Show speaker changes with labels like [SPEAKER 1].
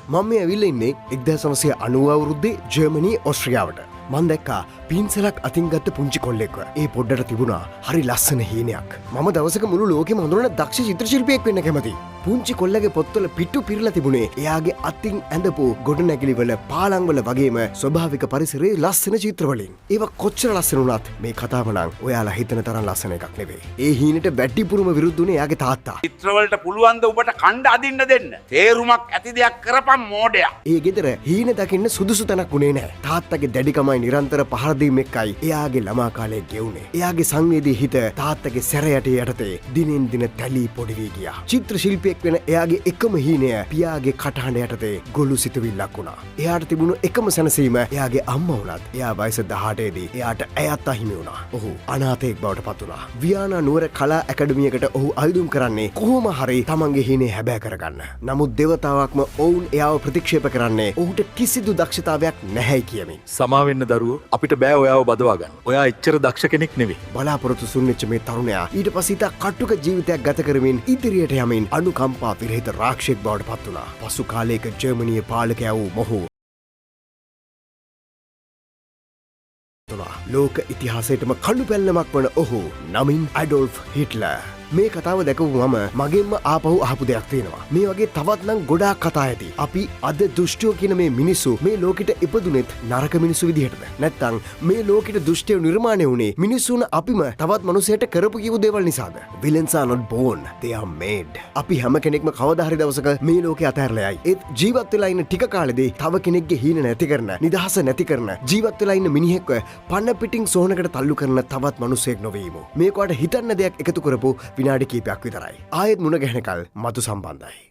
[SPEAKER 1] මම මේ ඇවිල්ලා ඉන්නේ 1990 අවුරුද්දේ ජර්මනි ඕස්ට්‍රියාවට. මම දැක්කා පින්සලක් අතින් ගත්ත පුංචි කොල්ලෙක්ව. ඒ පොඩ්ඩට තිබුණා හරි ලස්සන හීනයක්. මම දවසක මුළු ලෝකෙම හඳුනන දක්ෂ චිත්‍ර ශිල්පියෙක් වෙන්න කැමතියි. පුංචි කොල්ලගේ පොත්වල පිටු පිරලා තිබුණේ එයාගේ අතින් ඇඳපු ගොඩනැගිලිවල පාලංවල වගේම ස්වභාවික පරිසරයේ ලස්සන චිත්‍රවලින්. ඒවා කොච්චර ලස්සන වුණත් මේ කතාව නම් ඔයාලා හිතන තරම් ලස්සන එකක් නෙවෙයි. ඒ හීනෙට වැඩිපුරම විරුද්ධ වුණේ එයාගේ තාත්තා.
[SPEAKER 2] චිත්‍රවලට පුළුවන් ද ඔබට කණ්ඩ අදින්න දෙන්න. තේරුමක් ඇති දෙයක් කරපන් මෝඩයා.
[SPEAKER 1] ඒ ගෙදර හීන දකින්න සුදුසු තැනක් වුණේ නැහැ. තාත්තගේ දැඩිකමයි නිරන්තර පහර දීම එක්කයි එයාගේ ළමා කාලය ගෙවුනේ. එයාගේ සංවේදී හිත තාත්තගේ සැරයට යටතේ දිනෙන් දින තැලී පොඩි වී ගියා. චිත්‍ර ශිල්පියෙක් වෙන එයාගේ එකම හීනය පියාගේ කටහඬ යටතේ ගොළු සිතුවිල්ලක් වුණා. එයාට තිබුණු එකම සැනසීම එයාගේ අම්මා වුණත් එයා වයස 18 දී එයාට ඇයත් අහිමි වුණා. ඔහු අනාථයෙක් බවට පත් වුණා. වියානා නුවර කලා ඇකඩමියකට ඔහු අයදුම් කරන්නේ කොහොම හරි තමන්ගේ හීනේ හැබෑ කරගන්න. නමුත් දෙවතාවක්ම ඔවුන් එයාව ප්‍රතික්ෂේප කරන්නේ ඔහුට කිසිදු දක්ෂතාවයක් නැහැයි කියමින්.
[SPEAKER 3] සමාවෙන්න දරුවෝ අපිට බෑ ඔයාව බදවා ගන්න. ඔයා එච්චර දක්ෂ කෙනෙක් නෙවෙයි.
[SPEAKER 1] බලාපොරොත්තු සුන්නිච්ච මේ තරුණයා ඊට පස්සේ ඉතා කටුක ජීවිතයක් ගත කරමින් ඉදිරියට යමින් අනුකම්පා විරහිත රාක්ෂයෙක් බවට පත් වුණා. පසු කාලයක ජර්මනියේ පාලකයා වූ මොහු ලෝක ඉතිහාසයටම කළු පැල්ලමක් වන ඔහු නමින් ඇඩොල්ෆ් හිට්ලර්. මේ කතාව දැකපු මම මගෙන්ම ආපහු අහපු දෙයක් තියෙනවා. මේ වගේ තවත් නම් ගොඩාක් කතා ඇති. අපි අද දුෂ්ටයෝ කියන මේ මිනිස්සු මේ ලෝකෙට ඉපදුනෙත් නරක මිනිස්සු විදිහටද? නැත්නම් මේ ලෝකෙට දුෂ්ටයෝ නිර්මාණය වුණේ මිනිස්සුන් අපිම තවත් මිනිසෙට කරපු කියපු දේවල් නිසාද? Villains are not born, they are made. අපි හැම කෙනෙක්ම කවදා හරි දවසක මේ ලෝකේ අතහැරලා යයි. ඒත් ජීවත් වෙලා ඉන්න ටික කාලෙදී තව කෙනෙක්ගේ හීන නැති කරන, නිදහස නැති කරන, ජීවත් වෙලා ඉන්න මිනිහෙක්ව පන්න පිටින් සෝනකට තල්ලු කරන තවත් මිනිසෙක් නොවීමු. මේකට හිතන්න දෙයක් එකතු කරපු විනාඩි කීපයක් විතරයි. ආයෙත් මුණ ගැහෙනකල් මතු සම්බන්ධයි.